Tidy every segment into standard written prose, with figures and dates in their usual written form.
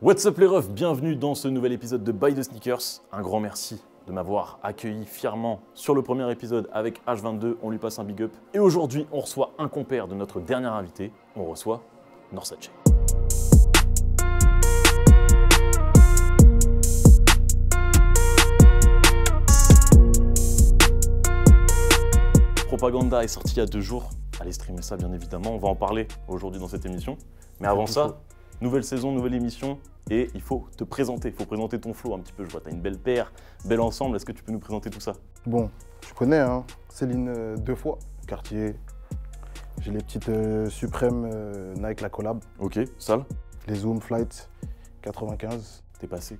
What's up les refs, bienvenue dans ce nouvel épisode de Buy the Sneakers. Un grand merci de m'avoir accueilli fièrement sur le premier épisode avec H22, on lui passe un big up. Et aujourd'hui, on reçoit un compère de notre dernier invité, on reçoit Norsace. Propaganda est sorti il y a 2 jours, allez streamer ça bien évidemment, on va en parler aujourd'hui dans cette émission. Mais avant ça, nouvelle saison, nouvelle émission et il faut te présenter, il faut présenter ton flow un petit peu. Je vois, tu as une belle paire, bel ensemble, est-ce que tu peux nous présenter tout ça? Bon, tu connais, hein, Céline 2 fois, Cartier. J'ai les petites suprêmes Nike la collab. Ok, sale. Les Zoom Flight 95. T'es passé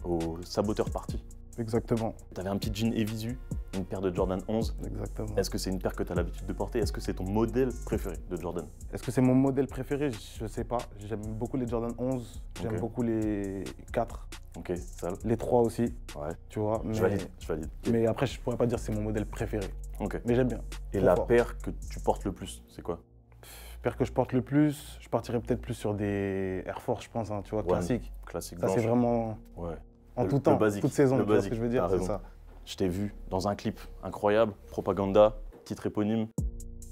au saboteur party. Exactement. T'avais un petit jean Evisu, une paire de Jordan 11. Exactement. Est-ce que c'est une paire que tu as l'habitude de porter? Est-ce que c'est ton modèle préféré de Jordan? Est-ce que c'est mon modèle préféré? Je sais pas. J'aime beaucoup les Jordan 11. J'aime Ok. beaucoup les 4. Ok, sale. Les 3 aussi, Ouais, tu vois. je valide. Mais après, je pourrais pas dire que c'est mon modèle préféré. Ok. Mais j'aime bien. Et Trop la fort. paire que tu portes le plus, c'est quoi? Paire que je porte le plus, je partirais peut-être plus sur des Air Force, je pense, hein, tu vois, Ouais, classiques. Classique Ça, blanche. c'est vraiment Ouais. en Le- tout le temps, basique, toute saison, le tu vois ce basique, que je veux dire, t'as c'est raison. ça. Je t'ai vu dans un clip incroyable, Propaganda, titre éponyme.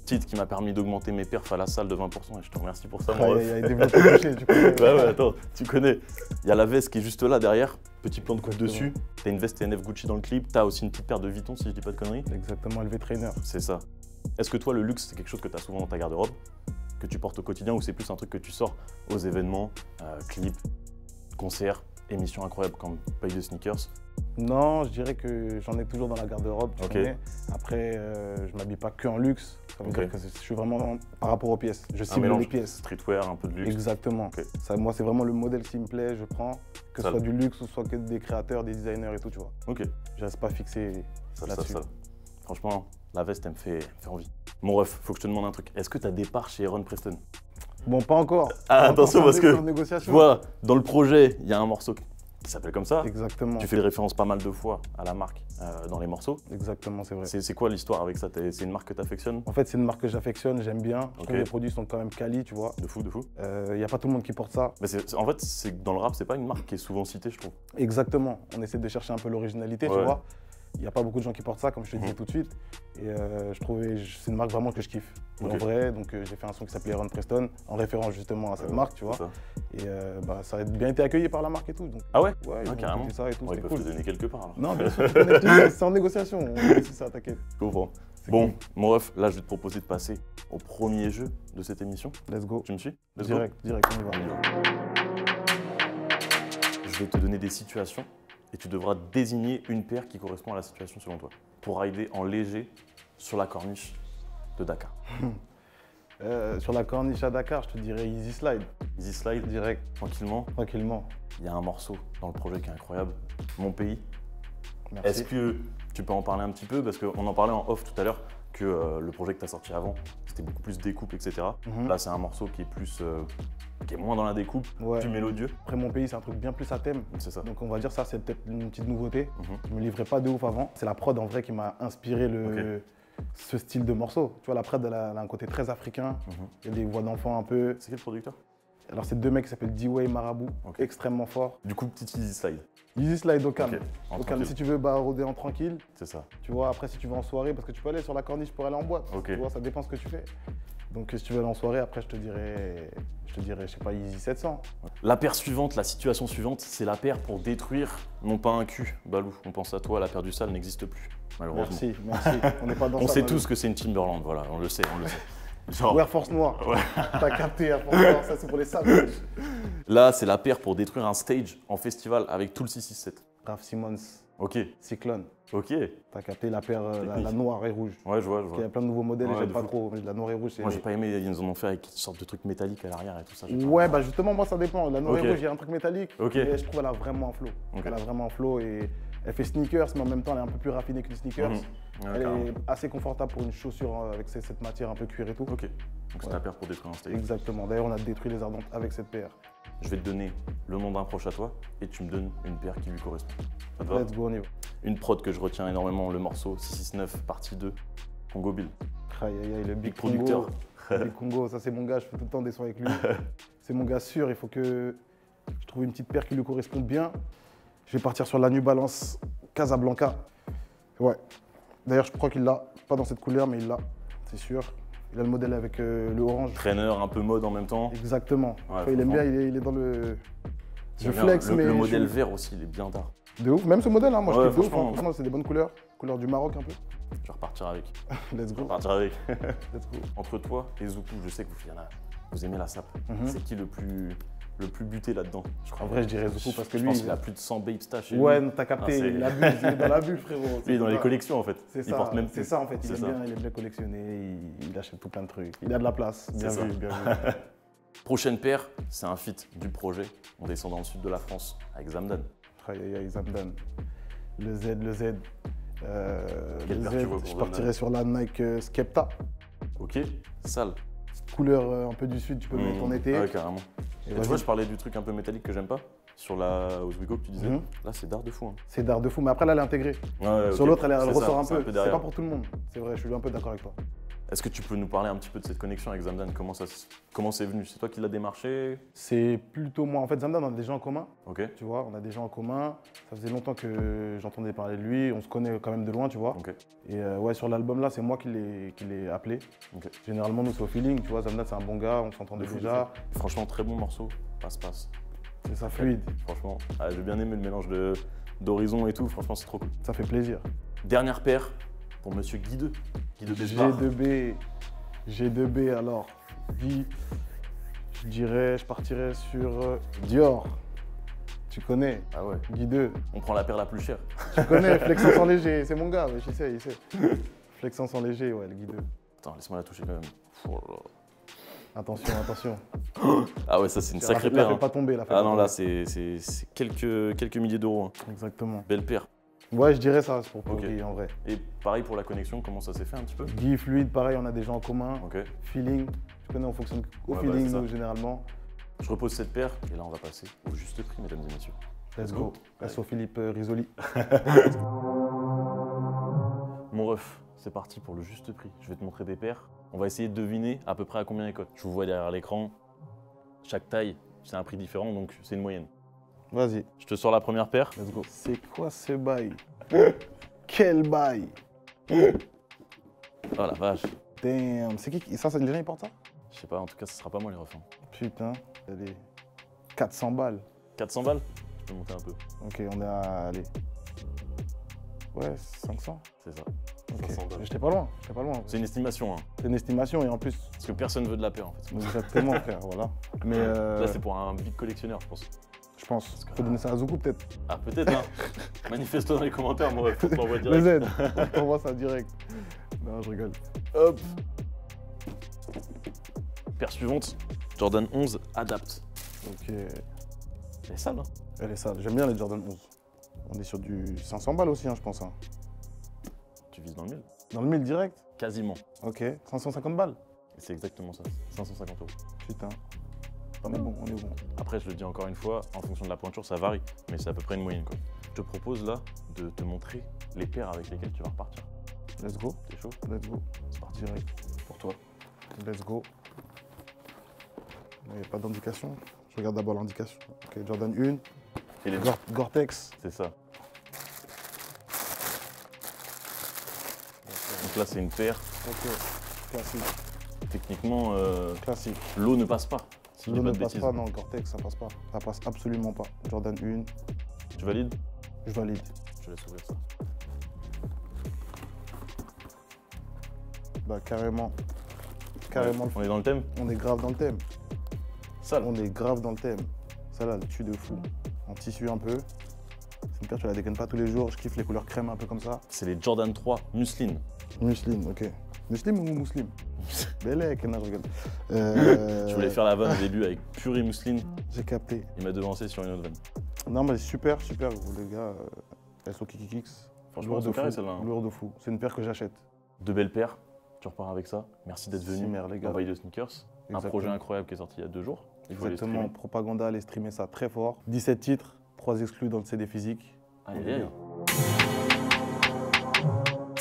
Titre qui m'a permis d'augmenter mes perfs à la salle de 20% et je te remercie pour ça, mon Aïe, ref. aïe, aïe, développé couché, tu connais. Ouais, attends, tu connais. Il y a la veste qui est juste là derrière, petit plan de coupe Exactement. dessus. T'as une veste TNF Gucci dans le clip, t'as aussi une petite paire de Vuitton si je dis pas de conneries. Exactement, LV Trainer. C'est ça. Est-ce que toi, le luxe, c'est quelque chose que tu as souvent dans ta garde-robe, que tu portes au quotidien ou c'est plus un truc que tu sors aux événements, clips, concerts, émissions incroyables comme Buy the Sneakers? Non, je dirais que j'en ai toujours dans la garde-robe, tu Ok. connais. Après, je m'habille pas que en luxe. Ça veut Ok. dire que je suis vraiment par rapport aux pièces. Je Un cible mélange les pièces. streetwear, un peu de luxe. Exactement. Ok. Ça, moi, c'est vraiment le modèle qui me plaît, je prends. Que ce Ça- soit du luxe ou soit que des créateurs, des designers et tout, tu vois. Ok, Je reste pas fixé ça. là-dessus. Franchement, la veste, elle me fait envie. Mon ref, faut que je te demande un truc. Est-ce que tu as des parts chez Aaron Preston? Bon, pas encore. Ah, Pas attention, encore, parce c'est en que négociation. tu vois, dans le projet, il y a un morceau qui s'appelle comme ça. Exactement. Tu fais les références pas mal de fois à la marque dans les morceaux. Exactement, c'est vrai. C'est quoi l'histoire avec ça? C'est une marque que tu affectionnes? En fait, c'est une marque que j'affectionne, j'aime bien. Je Ok. trouve les produits sont quand même quali, tu vois. De fou, de fou. Il n'y a pas tout le monde qui porte ça. Mais en fait, dans le rap, c'est pas une marque qui est souvent citée, je trouve. Exactement. On essaie de chercher un peu l'originalité, tu Ouais. vois. Il n'y a pas beaucoup de gens qui portent ça, comme je te disais Mhm. tout de suite. Et je trouvais, c'est une marque vraiment que je kiffe. Ok. En vrai, donc j'ai fait un son qui s'appelait Aaron Preston, en référence justement à cette marque, tu vois. C'est ça. Et ça a bien été accueilli par la marque et tout. Donc, Ah ouais? ouais, ils ont carrément. écouté ça et tout, Ouais, ils c'était peuvent cool. te donner quelque part alors. Non, bien sûr, tu connais tout, c'est en négociation, on négocie ça, t'inquiète. Je comprends. C'est Bon, cool. mon ref, là, je vais te proposer de passer au premier jeu de cette émission. Let's go. Tu me suis? Let's go. Direct, on y va. On y va. Je vais te donner des situations et tu devras désigner une paire qui correspond à la situation selon toi pour rider en léger sur la corniche de Dakar. Sur la corniche à Dakar, je te dirais Easy Slide, Easy slide, direct, tranquillement. tranquillement. Il y a un morceau dans le projet qui est incroyable, Mon Pays. Merci. Est-ce que tu peux en parler un petit peu? Parce qu'on en parlait en off tout à l'heure que le projet que tu as sorti avant, c'était beaucoup plus découpe, etc. Mhm. Là, c'est un morceau qui est qui est moins dans la découpe, Ouais. plus mélodieux. Après, mon pays, c'est un truc bien plus à thème. C'est ça. Donc on va dire ça, c'est peut-être une petite nouveauté. Mhm. Je me livrais pas de ouf avant. C'est la prod en vrai qui m'a inspiré ce style de morceau. Tu vois, la prod, elle a un côté très africain. Mhm. Il y a des voix d'enfants un peu. C'est qui le producteur? Alors c'est 2 mecs qui s'appellent D-Way Marabout, Ok. extrêmement forts. Du coup, petit Easy slide. Easy Slide au calme. Ok, en Au calme. tranquille. Si tu veux rôder en tranquille, C'est ça. tu vois, après si tu veux en soirée, parce que tu peux aller sur la corniche pour aller en boîte. Ok. Tu vois, ça dépend ce que tu fais. Donc si tu veux aller en soirée, après je te dirais, je sais pas, Easy 700. La paire suivante, la situation suivante, c'est la paire pour détruire, non pas un cul. Balou, on pense à toi, la paire du sale n'existe plus, malheureusement. Merci, merci. On n'est pas dans On ça. sait Manu. tous que c'est une Timberland, voilà, on le sait, on le sait. Genre, Ou Air Force Noir. Ouais. T'as capté Air Force Noir, ça c'est pour les savages. là, c'est la paire pour détruire un stage en festival avec tout le 667. Raf Simons, Ok, Cyclone. ok. T'as capté la paire, la Technique. noire et rouge. Ouais, je vois, je Il y vois. a plein de nouveaux modèles Ouais, et j'aime de pas fou. trop. Mais la noire et rouge, c'est. Moi, j'ai pas aimé, ils nous en ont fait avec une sorte de truc métallique à l'arrière et tout ça. j'ai pas- Ouais, bah justement, moi ça dépend. La noire Ok. et rouge, il y a un truc métallique. Ok. Mais je trouve qu'elle a vraiment un flow. Ok. Elle a vraiment un flow et elle fait sneakers, mais en même temps, elle est un peu plus raffinée qu'une sneakers. Mhm. Ouais, Elle carrément. est assez confortable pour une chaussure avec cette matière un peu cuir et tout. Ok, donc c'est Ouais. ta paire pour détruire un stage. Exactement. D'ailleurs, on a détruit les ardentes avec cette paire. Je vais te donner le nom d'un proche à toi et tu me donnes une paire qui lui correspond. Ça te va? Let's go, on y va. Une prod que je retiens énormément, le morceau 669 partie 2, Congo Bill. Aïe, aïe, aïe, le Big producteur. Congo. Big Congo, ça c'est mon gars, je fais tout le temps des sons avec lui. C'est mon gars sûr, il faut que. Je trouvé une petite paire qui lui correspond bien. Je vais partir sur la New Balance Casablanca. Ouais. D'ailleurs, je crois qu'il l'a. Pas dans cette couleur, mais il l'a, c'est sûr. Il a le modèle avec le orange. Trainer, un peu mode en même temps. Exactement. Ouais, Enfin, il aime bien, il est dans le... Je J'aime bien flex, mais... Le modèle vert aussi, il est bien tard. De ouf. Même ce modèle, hein, moi, Ouais, je kiffe de ouf. franchement. Franchement, c'est des bonnes couleurs. Couleur du Maroc, un peu. Je vais repartir avec. Let's Je vais go. repartir avec. Let's go. Entre toi et Zoukou, je sais que vous aimez la sape. Mhm. C'est qui le plus buté là-dedans? En vrai, je dirais Zoukou parce que je lui... pense qu'il a plus de 100 babes stash chez Ouais, lui. t'as capté, Ah, c'est- il abuse, il est dans la bulle, frérot. Lui, il est dans les ça. collections en fait. C'est Il ça, porte même c'est plus. ça en fait, C'est ça. il aime bien collectionner, il achète tout plein de trucs. Il a de la place, bien C'est ça. vu, bien vu. Prochaine paire, c'est un feat du projet. On descend dans le sud de la France avec Zamdan. Aïe aïe aïe, Zamdan. Le Z. Quelle Le paire tu Z, vois pour je Zamdan? partirais sur la Nike Skepta. Ok, sale. Couleur un peu du sud, tu peux le mettre en été. Ouais, carrément. Et Et tu vas-y. vois, je parlais du truc un peu métallique que j'aime pas. Sur la Oswego que tu disais. Mhm. Là, c'est d'art de fou. Hein. C'est d'art de fou, mais après là, elle est intégrée. Ouais, Sur ok. l'autre, elle C'est ressort ça, un c'est peu. C'est derrière. pas pour tout le monde. C'est vrai, je suis un peu d'accord avec toi. Est-ce que tu peux nous parler un petit peu de cette connexion avec Zamdan? Comment c'est venu? C'est toi qui l'as démarché? C'est plutôt moi. En fait, Zamdan, on a des gens en commun. Ok, Tu vois, on a des gens en commun. Ça faisait longtemps que j'entendais parler de lui. On se connaît quand même de loin, tu vois. ok. Et ouais, sur l'album là, c'est moi qui l'ai appelé. Ok. Généralement, nous, c'est au feeling. Tu vois, Zamdan, c'est un bon gars, on s'entendait De fou, déjà. Franchement, très bon morceau. Passe. C'est ça, fluide. Franchement, j'ai bien aimé le mélange d'horizon et tout. Franchement, c'est trop cool. Ça fait plaisir. Dernière paire pour Monsieur Guideux. Guideux Bespar. G2B, alors. Je partirais sur Dior. Tu connais, Ah ouais. Guy 2. On prend la paire la plus chère. Tu connais, Flexant sans léger. C'est mon gars, ouais, il sait. Flexant sans léger, ouais, le Guy 2. Attends, laisse-moi la toucher quand même. Oh là là. Attention. Ah ouais, ça c'est une La sacrée fais paire. Hein. pas tomber, la fais Ah pas non, tomber. là c'est quelques milliers d'euros. Hein. Exactement. Belle paire. Ouais, je dirais ça, c'est pour Ok. Guy, en vrai. Et pareil pour la connexion, comment ça s'est fait un petit peu? Guy, fluide, pareil, on a des gens en commun. Ok. Feeling, tu connais, on fonctionne au Ouais, feeling, c'est ça. nous, généralement. Je repose cette paire et là on va passer au juste prix, mesdames et messieurs. Let's Let's go. go. SO Philippe Risoli. Mon ref, c'est parti pour le juste prix. Je vais te montrer des paires. On va essayer de deviner à peu près à combien elles cotent. Je vous vois derrière l'écran. Chaque taille, c'est un prix différent, donc c'est une moyenne. Vas-y, Je te sors la première paire. let's go. C'est quoi ce bail? Quel bail? Oh la vache. Damn, c'est qui? Ça, les gens, ils portent ça? Je sais pas, en tout cas, ce sera pas moi les refs. Hein. Putain, allez. 400 balles. 400 balles? Je peux monter un peu. Ok, on est à, allez. Ouais, 500. C'est ça. Ok. 500 balles. J'étais pas loin, C'est une estimation, hein. C'est une estimation et en plus, Parce que personne veut de la paire en fait. exactement, frère, voilà. Mais Là, c'est pour un big collectionneur, je pense. je pense. Faut donner ça à Zoukou peut-être. Ah, peut-être, hein. Manifeste-toi dans les commentaires, mon ref. On t'envoie Le direct. Z, on t'envoie ça direct. Non, je rigole. Hop. Paire suivante, Jordan 11 Adapt. Ok, Elle est sale, hein. elle est sale. J'aime bien les Jordan 11. On est sur du 500 balles aussi, hein, je pense. Hein. Tu vises dans le 1000. Dans le 1000 direct. Quasiment. Ok, 550 balles. Et c'est exactement ça. 550 euros. Putain. On est bon, on est bon. Après, je le dis encore une fois, en fonction de la pointure, ça varie. Mais c'est à peu près une moyenne, quoi. Je te propose là de te montrer les paires avec lesquelles tu vas repartir. Let's go, T'es chaud? let's go. C'est parti. Direct. Pour toi. Let's go. Il n'y a pas d'indication. Je regarde d'abord l'indication. Ok, Jordan 1. Et les Gore-Tex. c'est ça. Donc là, c'est une paire. Ok, classique. Techniquement, Classique. l'eau ne passe pas. Si je dis L'eau pas ne de passe bêtises. pas, non, Gore-Tex, ça passe pas. Ça passe absolument pas. Jordan 1, Tu valides? je valide. Je te laisse ouvrir ça. Bah, carrément. Carrément. On est dans le thème? On est grave dans le thème. Sale. On est grave dans le thème. Celle-là, elle tue de fou. En tissu un peu. C'est une paire, tu la dégaines pas tous les jours. Je kiffe les couleurs crème un peu comme ça. C'est les Jordan 3 Muslin. Muslim, ok. Muslim ou Muslim? Bellec, non, je rigole. Je voulais faire la vanne au début avec Puri Muslin. J'ai capté. Il m'a devancé sur une autre vanne. Non, mais super, super, les gars. Elles sont Kikikix. Franchement, elles sont carrées, celle-là, hein. Lourd de fou. C'est une paire que j'achète. Deux belles paires. Tu repars avec ça. Merci d'être venu. Cimer, les gars. Envoyer de sneakers. Un Exactement. projet incroyable qui est sorti il y a 2 jours. Il faut aller Exactement. streamer. Propaganda, allez streamer ça très fort. 17 titres, 3 exclus dans le CD physique. Aïe, aïe, aïe.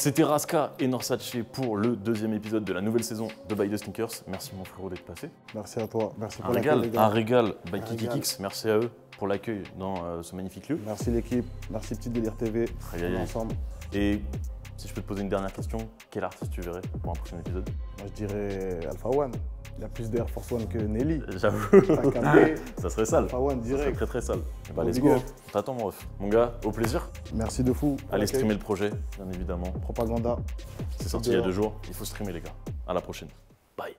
C'était Raska et Norsace pour le deuxième épisode de la nouvelle saison de By The Sneakers. Merci mon frérot d'être passé. Merci à toi. Merci Un pour l'accueil, les régal, gars. un régal by Un Kikikix. Merci à eux pour l'accueil dans ce magnifique lieu. Merci l'équipe. Merci Petit Délire TV. Aïe, aïe, On est aïe. ensemble. Et si je peux te poser une dernière question, quel artiste tu verrais pour un prochain épisode? Moi, je dirais Alpha One. Il a plus d'Air Force One que Nelly. J'avoue, T'as capté. ça serait sale. Alpha One Ça serait direct. très très sale. Bah, Bon, let's big go. up. Hein. T'attends mon ref. Mon gars, au plaisir. Merci de fou. pour Allez l'accueil. streamer le projet, bien évidemment. Propaganda. C'est sorti il y a 2 jours. Il faut streamer les gars. À la prochaine. Bye.